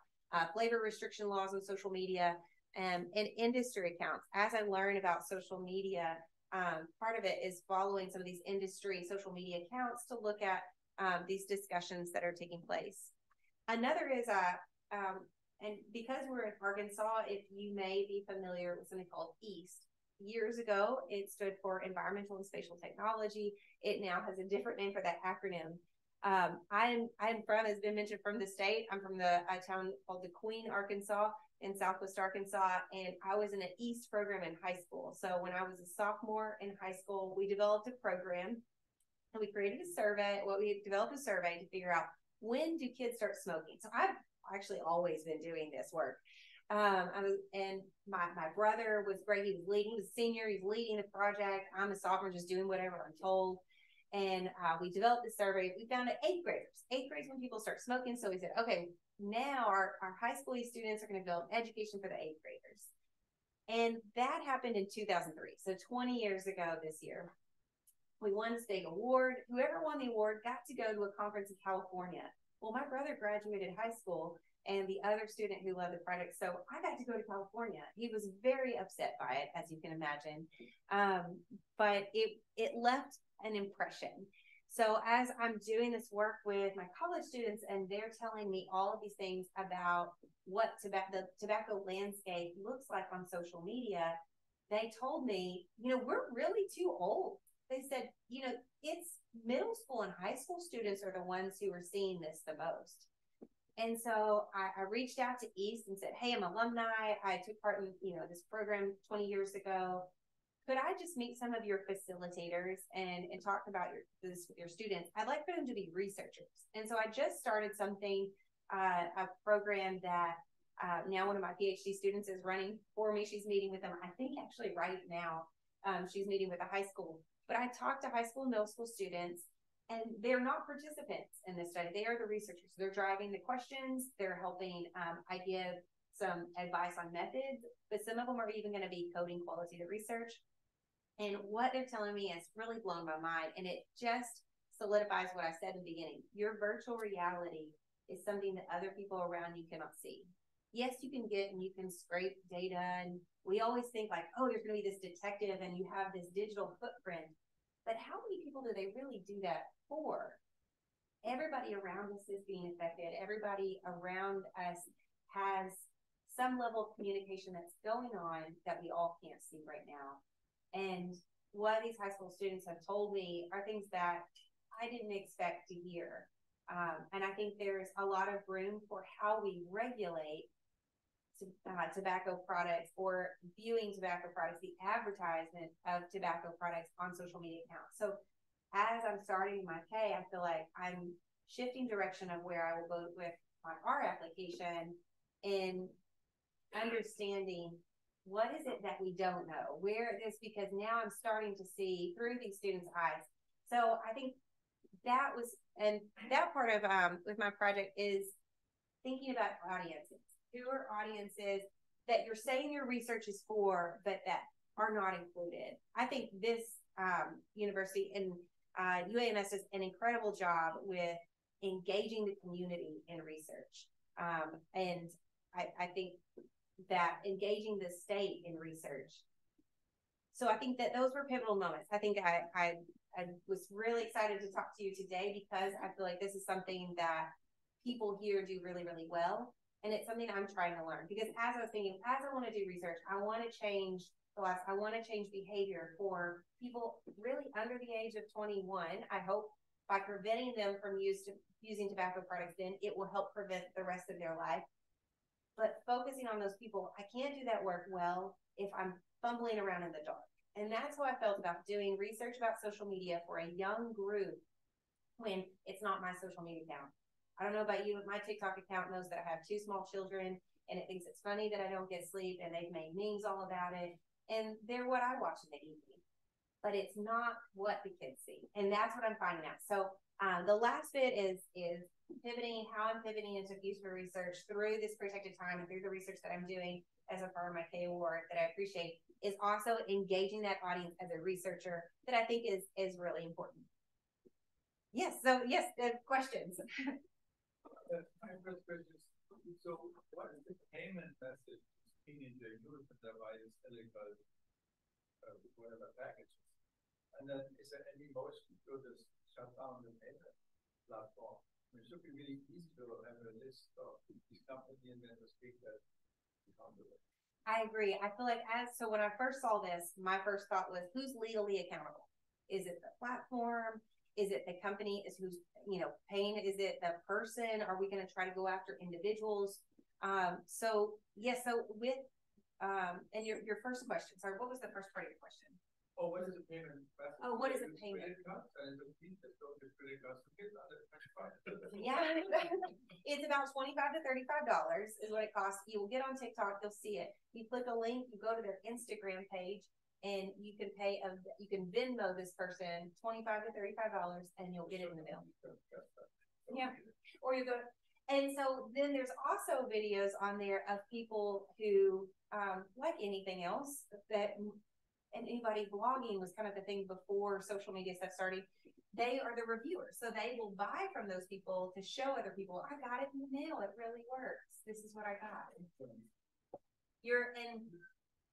flavor restriction laws on social media and industry accounts. As I learn about social media, part of it is following some of these industry social media accounts to look at these discussions that are taking place. Another is and because we're in Arkansas, if you may be familiar with something called EAST. Years ago, it stood for Environmental and Spatial Technology. It now has a different name for that acronym. I'm from, as been mentioned, from the state. I'm from a town called the Queen, Arkansas, in Southwest Arkansas, and I was in an EAST program in high school. So when I was a sophomore in high school, we developed a program, and we created a survey. We developed a survey to figure out, when do kids start smoking? So I've actually always been doing this work. And my brother was great. He was a senior. He's leading the project. I'm a sophomore, just doing whatever I'm told. And we developed this survey. We found that 8th graders when people start smoking. So we said, okay, now our high school students are going to build education for the 8th graders. And that happened in 2003. So 20 years ago this year, we won this big award. Whoever won the award got to go to a conference in California. Well, my brother graduated high school, and the other student who led the project, so I got to go to California. He was very upset by it, as you can imagine, but it left an impression. So as I'm doing this work with my college students, and they're telling me all of these things about what the tobacco landscape looks like on social media, they told me, we're really too old. They said, it's middle school and high school students are the ones who are seeing this the most. And so I reached out to EAST and said, hey, I'm alumni. I took part in, this program 20 years ago. Could I just meet some of your facilitators and talk about this with your students? I'd like for them to be researchers. And so I just started something, a program that now one of my Ph.D. students is running for me. She's meeting with them, I think actually right now. She's meeting with a high school. But I talked to high school and middle school students, and they're not participants in this study. They are the researchers. They're driving the questions. They're helping. I give some advice on methods, but some of them are even going to be coding qualitative research. And what they're telling me has really blown my mind, and it just solidifies what I said in the beginning. Your virtual reality is something that other people around you cannot see. Yes, you can get and you can scrape data, and we always think like, oh, there's going to be this detective and you have this digital footprint. But how many people do they really do that for? Everybody around us is being affected. Everybody around us has some level of communication that's going on that we all can't see right now. And what these high school students have told me are things that I didn't expect to hear. And I think there's a lot of room for how we regulate tobacco products or viewing tobacco products, the advertisement of tobacco products on social media accounts. So as I'm starting my K, I feel like I'm shifting direction of where I will go with my R application in understanding what is it that we don't know, where it is, because now I'm starting to see through these students' eyes So I think that was, and that part of with my project is thinking about audiences. Who are audiences that you're saying your research is for, but that are not included? I think this university and UAMS does an incredible job with engaging the community in research. And I think that engaging the state in research. So I think that those were pivotal moments. I think I was really excited to talk to you today because I feel like this is something that people here do really, really well. And it's something I'm trying to learn, because as I was thinking, as I want to do research, I want to change behavior for people really under the age of 21. I hope by preventing them from using tobacco products, then it will help prevent the rest of their life. But focusing on those people, I can't do that work well if I'm fumbling around in the dark. And that's how I felt about doing research about social media for a young group when it's not my social media account. I don't know about you, but my TikTok account knows that I have 2 small children, and it thinks it's funny that I don't get sleep, and they've made memes all about it. And they're what I watch in the evening, but it's not what the kids see. And that's what I'm finding out. So the last bit is pivoting, how I'm pivoting into future research through this protected time and through the research that I'm doing as a part of my K award that I appreciate, is also engaging that audience as a researcher that I think is really important. Yes, so yes, questions. My first question is, so what is the payment message teenager use for the virus illegal whatever packages? And then is there any motion to just shut down the payment platform? It should be really easy to have a list of these companies and then to speak that you can't do it. I agree. I feel like so when I first saw this, my first thought was, who's legally accountable? Is it the platform? Is it the company? Is who's paying? Is it the person? Are we going to try to go after individuals? So yes. So with and your first question. Sorry, what was the first part of your question? Oh, what is the payment? Oh, what is the payment? Yeah, it's about $25 to $35 is what it costs. You will get on TikTok, you'll see it. You click a link, you go to their Instagram page, and you can pay you can Venmo this person $25 to $35, and you'll get it in the mail. Yeah, or you go. And so then there's also videos on there of people who, like anything else, and anybody blogging was kind of the thing before social media stuff started. They are the reviewers. So they will buy from those people to show other people, I got it in the mail. It really works. This is what I got. And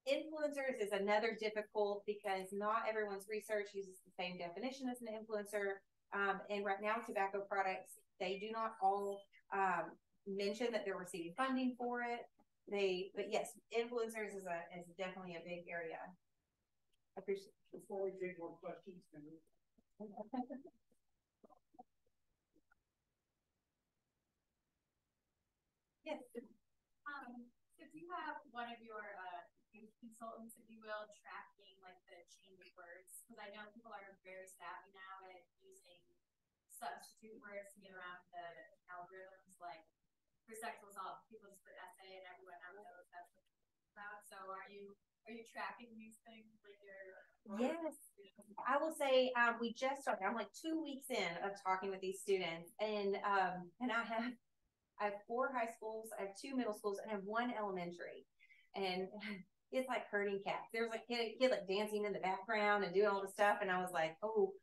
influencers is another difficult, because not everyone's research uses the same definition as an influencer. And right now, tobacco products, they do not all mention that they're receiving funding for it. But yes, influencers is definitely a big area. I appreciate it. Before we take more questions, can we? Yes. So do you have one of your youth consultants, if you will, tracking like the change of words? Because I know people are very savvy now at using substitute words to get around the algorithms. Like for sexual assault, people just put essay and everyone knows that's what it's about. So are you tracking these things with your? Yes, I will say we just started. I'm like 2 weeks in of talking with these students, and I have 4 high schools, I have 2 middle schools, and I have 1 elementary, and it's like herding cats. There's like a kid like dancing in the background and doing all the stuff, and I was like, oh,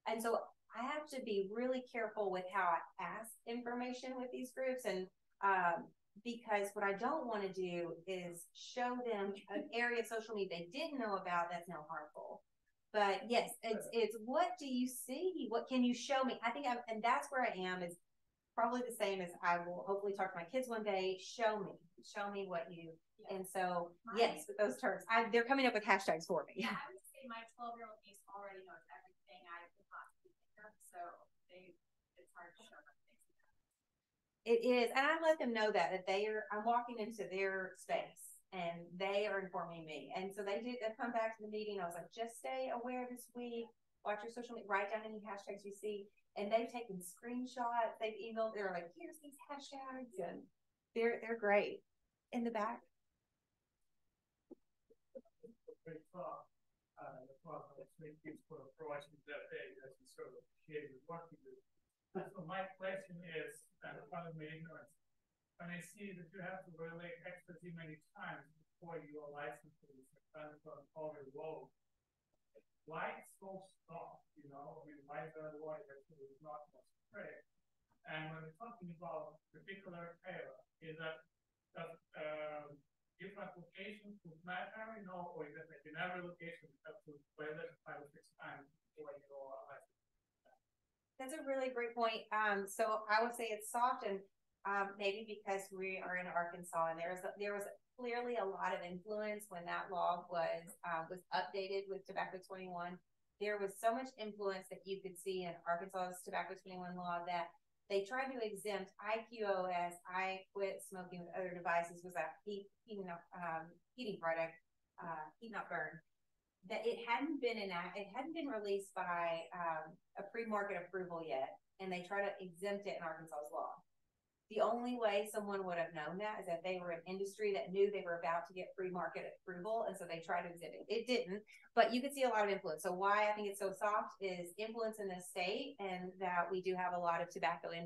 and so I have to be really careful with how I ask information with these groups, and because what I don't want to do is show them an area of social media they didn't know about that's now harmful. But yes, it's what do you see? What can you show me? I think and that's where I am, is probably the same as I will hopefully talk to my kids one day. Show me what you. Yeah. And so yes, with those terms, they're coming up with hashtags for me. Yeah, I would say my 12-year-old niece already knows everything I could possibly think of, so it's hard to show them. It is, and I let them know that I'm walking into their space, and they are informing me, and so they come back to the meeting. I was like, just stay aware this week. Watch your social media. Write down any hashtags you see, and they've taken screenshots. They've emailed. They're like, here's these hashtags, and they're great. In the back. the process makes you for projects that day, as you sort of appreciate what you do. So my question is, and pardon my ignorance, when I see that you have to relate ecstasy many times before your license is already low, why it's so soft, you know? I mean, why is that water actually not much spray? And when we're talking about particular area, is that different locations would matter, you know, or is it like in every location you have to play that 5 or 6 times before you go license? That's a really great point. So I would say it's soft, and maybe because we are in Arkansas, and there was clearly a lot of influence when that law was updated with Tobacco 21. There was so much influence that you could see in Arkansas's Tobacco 21 law that they tried to exempt IQO as I quit smoking with other devices, was that heating product, heat not burn. That it hadn't been released by a pre-market approval yet, and they try to exempt it in Arkansas's law. The only way someone would have known that is if they were an industry that knew they were about to get pre-market approval, and so they tried to exempt it. It didn't, but you could see a lot of influence. So why I think it's so soft is influence in the state, and that we do have a lot of tobacco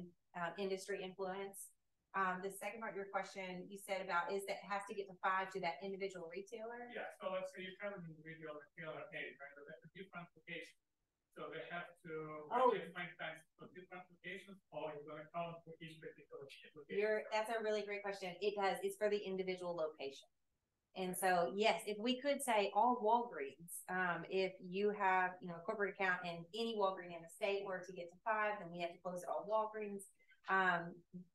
industry influence. The second part of your question, you said about is that it has to get to 5 to that individual retailer? Yeah, so let's say you have an individual retailer A, right? That's a different location. So they have to find times for different locations, or you're going to count for each particular location? That's a really great question. It does. It's for the individual location. And so, yes, if we could say all Walgreens, if you have, you know, a corporate account in any Walgreens in the state were to get to 5, then we have to close all Walgreens.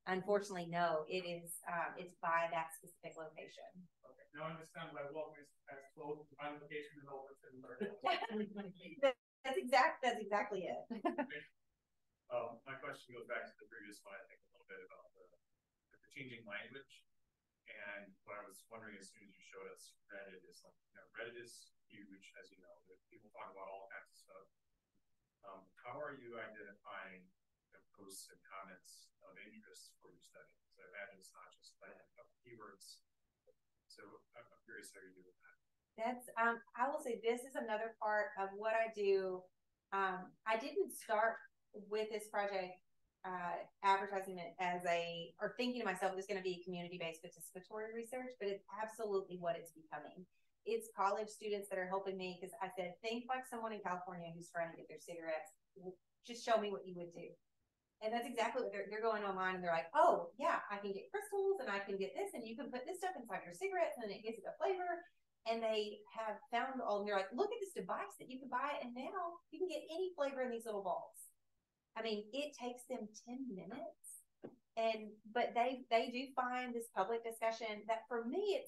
Unfortunately, no, it's by that specific location. Okay. Now I understand why Walgreens has closed one location and over to That's exactly it. My question goes back to the previous one, I think a little bit about the changing language. And what I was wondering as soon as you showed us Reddit is like, you know, Reddit is huge, as you know, people talk about all kinds of stuff. How are you identifying posts and comments of interest for your study? So I imagine it's not just like a couple keywords. So I'm curious how you do that. That's I will say this is another part of what I do. I didn't start with this project advertising it as or thinking to myself it's going to be community-based participatory research, but it's absolutely what it's becoming. It's college students that are helping me, because I said, think like someone in California who's trying to get their cigarettes. Just show me what you would do. And that's exactly what they're going online, and they're like, oh yeah, I can get crystals and I can get this, and you can put this stuff inside your cigarettes and it gives it a flavor. And they have found and they're like, look at this device that you can buy, and now you can get any flavor in these little balls. I mean, it takes them 10 minutes. But they do find this public discussion that for me,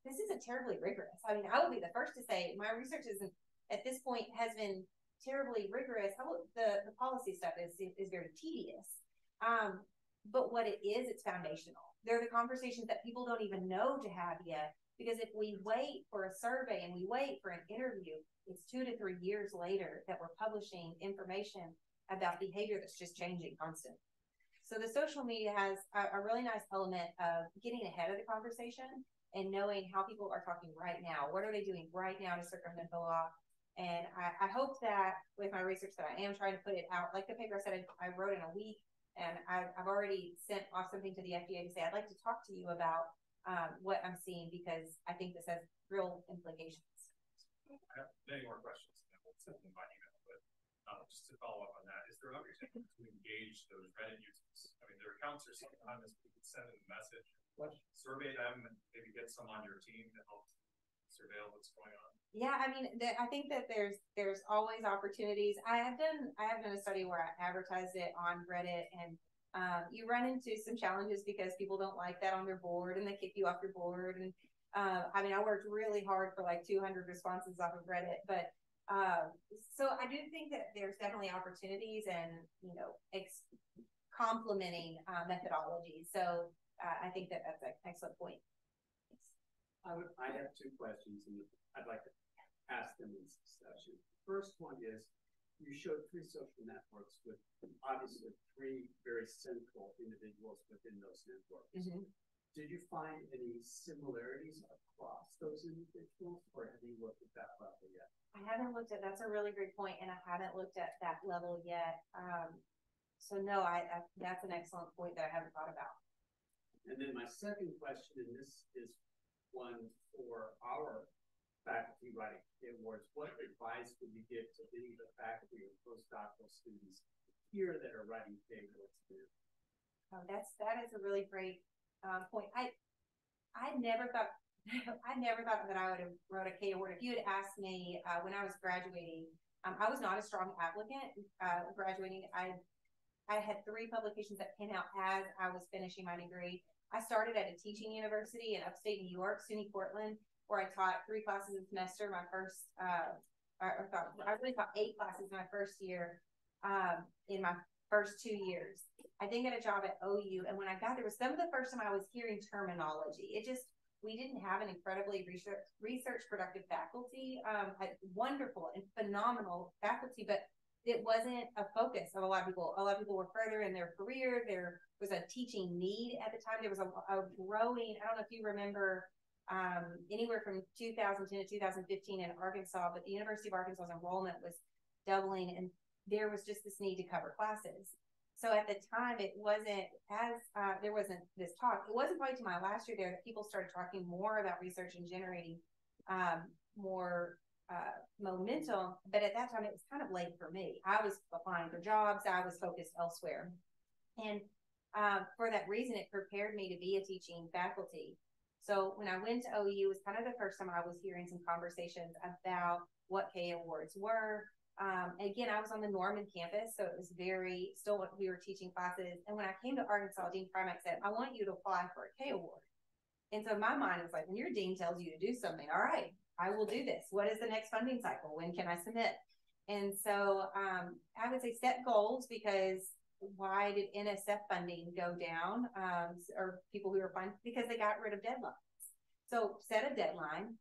this isn't terribly rigorous. I mean, I will be the first to say my research isn't at this point has been terribly rigorous. The policy stuff is very tedious. But what it is, it's foundational. They're the conversations that people don't even know to have yet. Because if we wait for a survey and we wait for an interview, it's 2 to 3 years later that we're publishing information about behavior that's just changing constantly. So the social media has a really nice element of getting ahead of the conversation and knowing how people are talking right now. What are they doing right now to circumvent the law? And I hope that with my research that I am trying to put it out, like the paper I said I wrote in a week, and I've already sent off something to the FDA to say, I'd like to talk to you about what I'm seeing, because I think this has real implications. I have many more questions, and we'll send them by email, but just to follow up on that, is there other things to engage those Reddit users? I mean, their accounts are sometimes you can send them a message, survey them, and maybe get some on your team to help surveil what's going on. Yeah, I mean, I think that there's always opportunities. I have done a study where I advertised it on Reddit, and you run into some challenges because people don't like that on their board and they kick you off your board. And I mean, I worked really hard for like 200 responses off of Reddit, but so I do think that there's definitely opportunities and, you know, complementing methodologies. So I think that that's an excellent point. I have 2 questions, and I'd like to ask them in succession. First one is, you showed 3 social networks with obviously 3 very central individuals within those networks. Mm-hmm. did you find any similarities across those individuals, or have you looked at that level yet? I haven't looked at, that's a really great point, and I haven't looked at that level yet. So no, that's an excellent point that I haven't thought about. And then my second question, and this is one for our faculty writing awards, what advice would you give to any of the faculty or postdoctoral students here that are writing awards? Oh, that is a really great point. I never thought that I would have wrote a K award. If you had asked me when I was graduating, I was not a strong applicant. Graduating, I had 3 publications that came out as I was finishing my degree. I started at a teaching university in upstate New York, SUNY Portland, where I taught 3 classes a semester. My first, I really taught 8 classes my first year. In my first 2 years, I didn't get a job at OU, and when I got there, was some of the first time I was hearing terminology. We didn't have an incredibly research productive faculty, wonderful and phenomenal faculty, but it wasn't a focus of a lot of people. A lot of people were further in their career. There was a teaching need at the time. There was a growing, I don't know if you remember, anywhere from 2010 to 2015 in Arkansas, but the University of Arkansas's enrollment was doubling, and there was just this need to cover classes. So at the time, it wasn't as, there wasn't this talk. It wasn't probably to my last year there that people started talking more about research and generating more momentum. But at that time, it was kind of late for me. I was applying for jobs. I was focused elsewhere. And for that reason, it prepared me to be a teaching faculty. So when I went to OU, it was kind of the first time I was hearing some conversations about what K awards were. Again, I was on the Norman campus, so it was still we were teaching classes. And when I came to Arkansas, Dean Primack said, I want you to apply for a K award. And so my mind was like, when your dean tells you to do something, all right, I will do this. What is the next funding cycle? When can I submit? And so I would say set goals, because why did NSF funding go down? Or people who were applying? Because they got rid of deadlines. So set a deadline,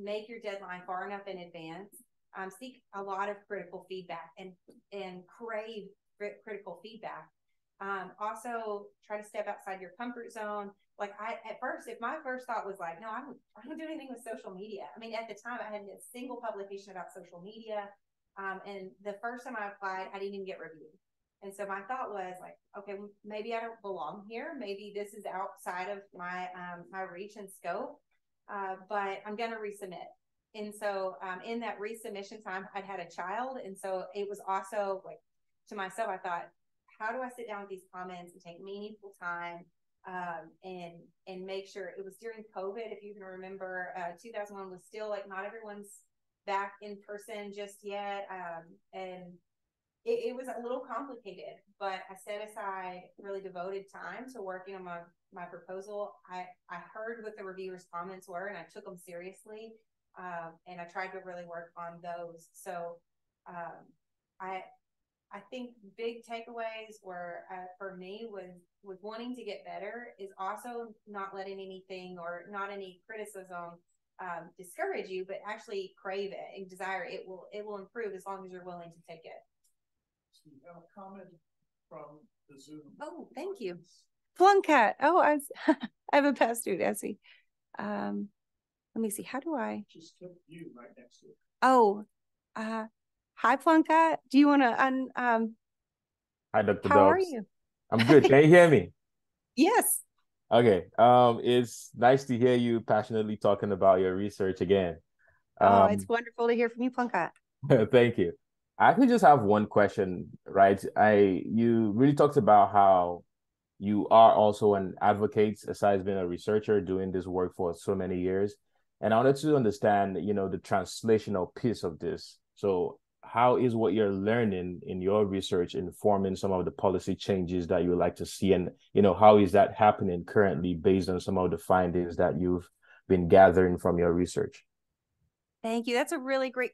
make your deadline far enough in advance. Seek a lot of critical feedback and crave critical feedback. Also try to step outside your comfort zone. Like at first, if my first thought was like, no, I don't do anything with social media. I mean, at the time I hadn't a single publication about social media. And the first time I applied, I didn't even get reviewed. And so my thought was like, okay, maybe I don't belong here. Maybe this is outside of my, my reach and scope, but I'm going to resubmit. And so in that resubmission time, I'd had a child. And so it was also like, to myself, I thought, how do I sit down with these comments and take meaningful time and make sure? It was during COVID, if you can remember, 2001 was still like not everyone's back in person just yet. And it was a little complicated, but I set aside really devoted time to working on my proposal. I heard what the reviewers' comments were, and I took them seriously. And I tried to really work on those. So I think big takeaways were for me was wanting to get better, is also not letting anything or not any criticism discourage you, but actually crave it and desire it. It will improve as long as you're willing to take it. So you have a comment from the Zoom. Oh, thank you. Flunkat. Oh, I have a past student, Essie. Let me see. How do I? Just click you right next to it. Oh, hi, Flunkat. Do you want to Hi, Dr. How are Dobbs. you? I'm good. Can you hear me? Yes. Okay. It's nice to hear you passionately talking about your research again. It's wonderful to hear from you, Flunkat. Thank you. I actually just have one question, right? You really talked about how you are also an advocate, aside being a researcher, doing this work for so many years. And I wanted to understand, the translational piece of this. So how is what you're learning in your research informing some of the policy changes that you would like to see? And, how is that happening currently based on some of the findings that you've been gathering from your research? Thank you. That's a really great,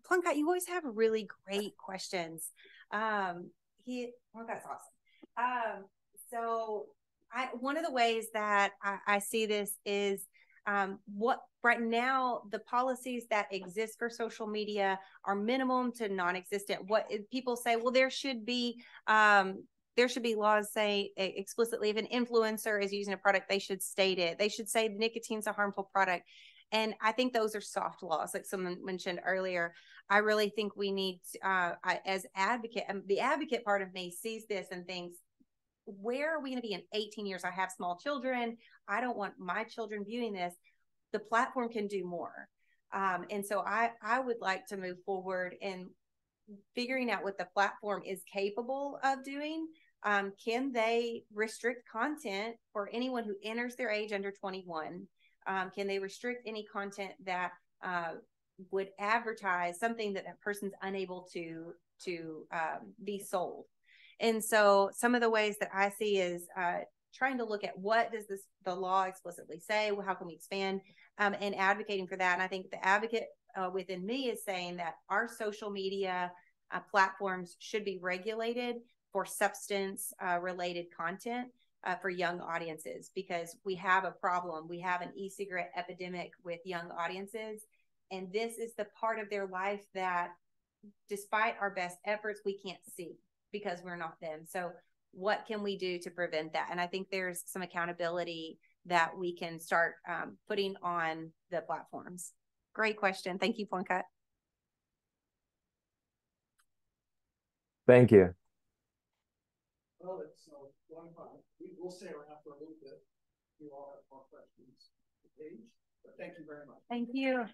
Plunkat, you always have really great questions. That's awesome. So one of the ways that I see this is what right now the policies that exist for social media are minimum to non-existent. What people say, well, there should be there should be laws say explicitly if an influencer is using a product, they should state it. They should say nicotine's a harmful product. And I think those are soft laws, like someone mentioned earlier. I really think we need, as advocate, the advocate part of me sees this and thinks, where are we going to be in 18 years? I have small children. I don't want my children viewing this. The platform can do more. And so I would like to move forward in figuring out what the platform is capable of doing. Can they restrict content for anyone who enters their age under 21? Can they restrict any content that would advertise something that person's unable to be sold? And so some of the ways that I see is trying to look at what does the law explicitly say? How can we expand, and advocating for that? And I think the advocate within me is saying that our social media platforms should be regulated for substance related content for young audiences, because we have a problem. We have an e-cigarette epidemic with young audiences, and this is the part of their life that, despite our best efforts, we can't see because we're not them. So what can we do to prevent that? And I think there's some accountability that we can start putting on the platforms. Great question. Thank you, Poincut. Thank you. Well, it's 1:05. We'll stay around for a little bit. You all have more questions to Paige, but thank you very much. Thank you.